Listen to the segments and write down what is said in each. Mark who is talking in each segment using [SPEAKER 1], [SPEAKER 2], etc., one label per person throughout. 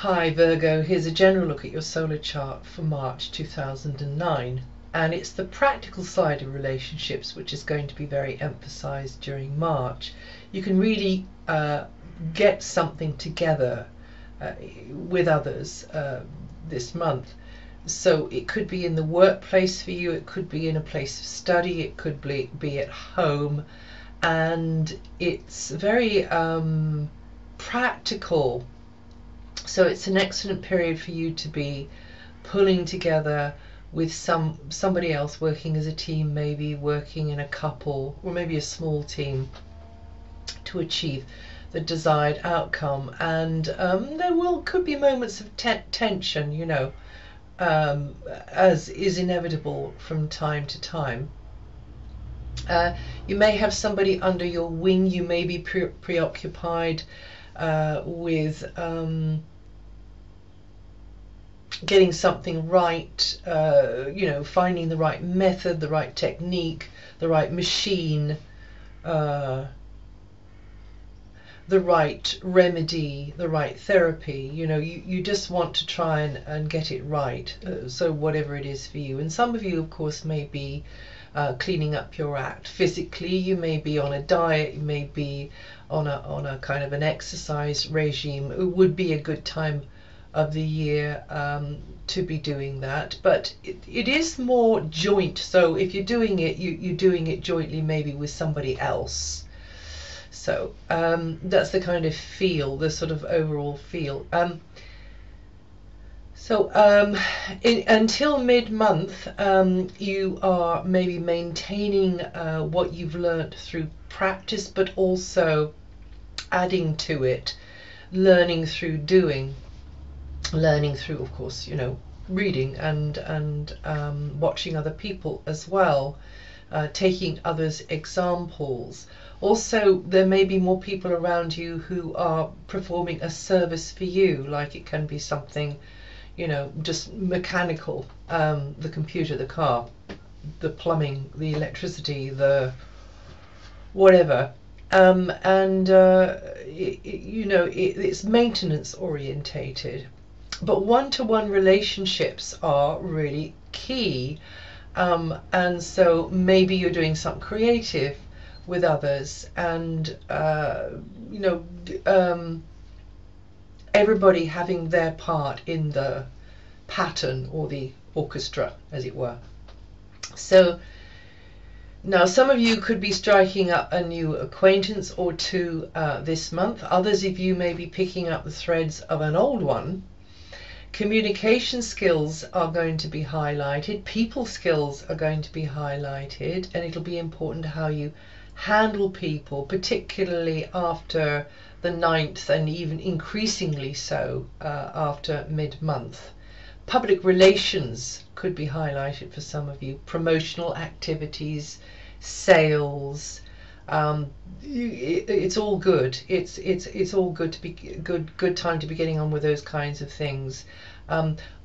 [SPEAKER 1] Hi Virgo, here's a general look at your solar chart for March 2009, and it's the practical side of relationships which is going to be very emphasized during March. You can really get something together with others this month. So it could be in the workplace for you, it could be in a place of study, it could be at home, and it's very practical. So it's an excellent period for you to be pulling together with somebody else, working as a team, maybe working in a couple or maybe a small team to achieve the desired outcome. And could be moments of tension, you know, as is inevitable from time to time. You may have somebody under your wing. You may be preoccupied with getting something right, you know, finding the right method, the right technique, the right machine, the right remedy, the right therapy. You know, you just want to try and get it right, so whatever it is for you. And some of you, of course, may be cleaning up your act physically. You may be on a diet, you may be on a kind of an exercise regime. It would be a good time of the year to be doing that, but it is more joint. So if you're doing it, you're doing it jointly, maybe with somebody else. So that's the kind of feel, the sort of overall feel. Until mid-month, you are maybe maintaining what you've learnt through practice, but also adding to it, learning through doing, learning through, of course, you know, reading and watching other people as well, taking others' examples. Also, there may be more people around you who are performing a service for you, like it can be something, you know, just mechanical, the computer, the car, the plumbing, the electricity, the whatever. You know, it's maintenance orientated. But one-to-one relationships are really key. And so maybe you're doing something creative with others, and you know, everybody having their part in the pattern or the orchestra, as it were. So now some of you could be striking up a new acquaintance or two this month. Others of you may be picking up the threads of an old one. Communication skills are going to be highlighted, people skills are going to be highlighted, and it'll be important how you handle people, particularly after the 9th, and even increasingly so after mid-month. Public relations could be highlighted for some of you, promotional activities, sales. It's all good. It's all good to be good time to be getting on with those kinds of things.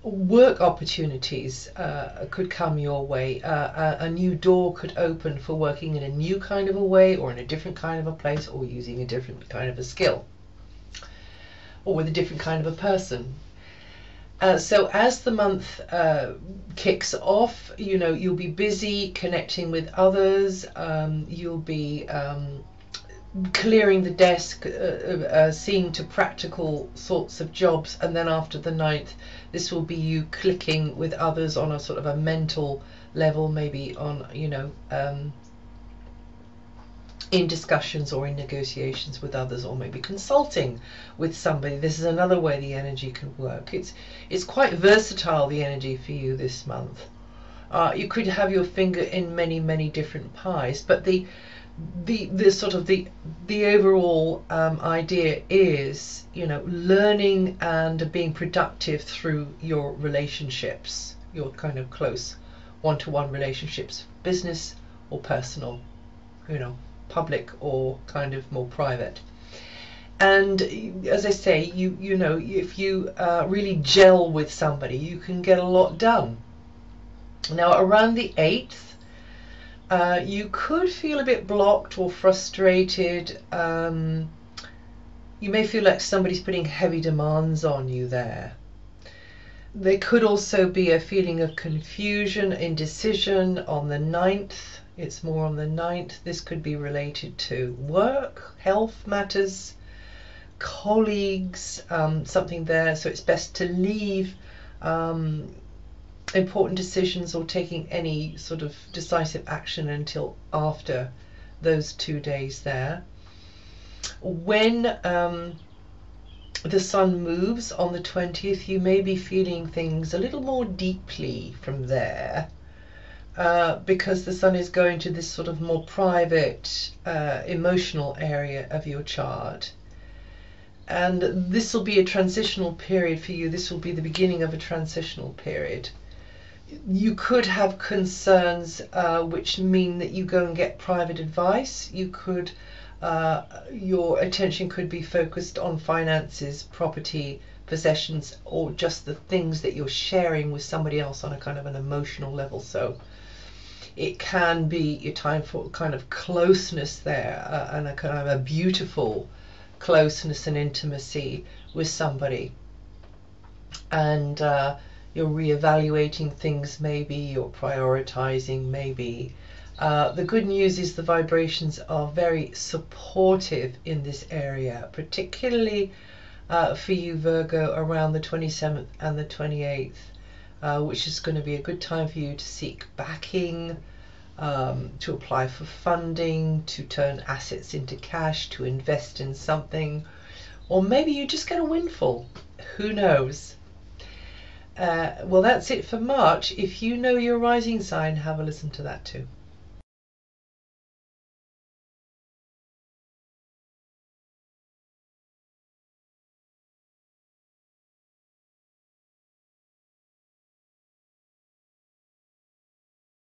[SPEAKER 1] Work opportunities could come your way. A new door could open for working in a new kind of a way, or in a different kind of a place, or using a different kind of a skill, or with a different kind of a person. So as the month kicks off, you know, you'll be busy connecting with others. You'll be clearing the desk, seeing to practical sorts of jobs, and then after the 9th, this will be you clicking with others on a sort of a mental level, maybe on, you know, in discussions or in negotiations with others, or maybe consulting with somebody. This is another way the energy can work. It's quite versatile, the energy for you this month. You could have your finger in many different pies, but the sort of the overall idea is, you know, learning and being productive through your relationships, your kind of close one-to-one relationships, business or personal, you know, public or kind of more private. And as I say, you know, if you really gel with somebody, you can get a lot done. Now around the 8th, you could feel a bit blocked or frustrated. You may feel like somebody's putting heavy demands on you there. There could also be a feeling of confusion, indecision on the 9th. It's more on the 9th. This could be related to work, health matters, colleagues, something there. So it's best to leave important decisions or taking any sort of decisive action until after those 2 days there. When the sun moves on the 20th, you may be feeling things a little more deeply from there, because the sun is going to this sort of more private, emotional area of your chart. And this will be a transitional period for you. This will be the beginning of a transitional period. You could have concerns which mean that you go and get private advice. You could, your attention could be focused on finances, property, possessions, or just the things that you're sharing with somebody else on a kind of an emotional level. So it can be a time for kind of closeness there, and a kind of a beautiful closeness and intimacy with somebody. And you're reevaluating things, maybe you're prioritizing, maybe. The good news is the vibrations are very supportive in this area, particularly for you, Virgo, around the 27th and the 28th, which is going to be a good time for you to seek backing, to apply for funding, to turn assets into cash, to invest in something, or maybe you just get a windfall. Who knows? Well, that's it for March. If you know your rising sign, have a listen to that too.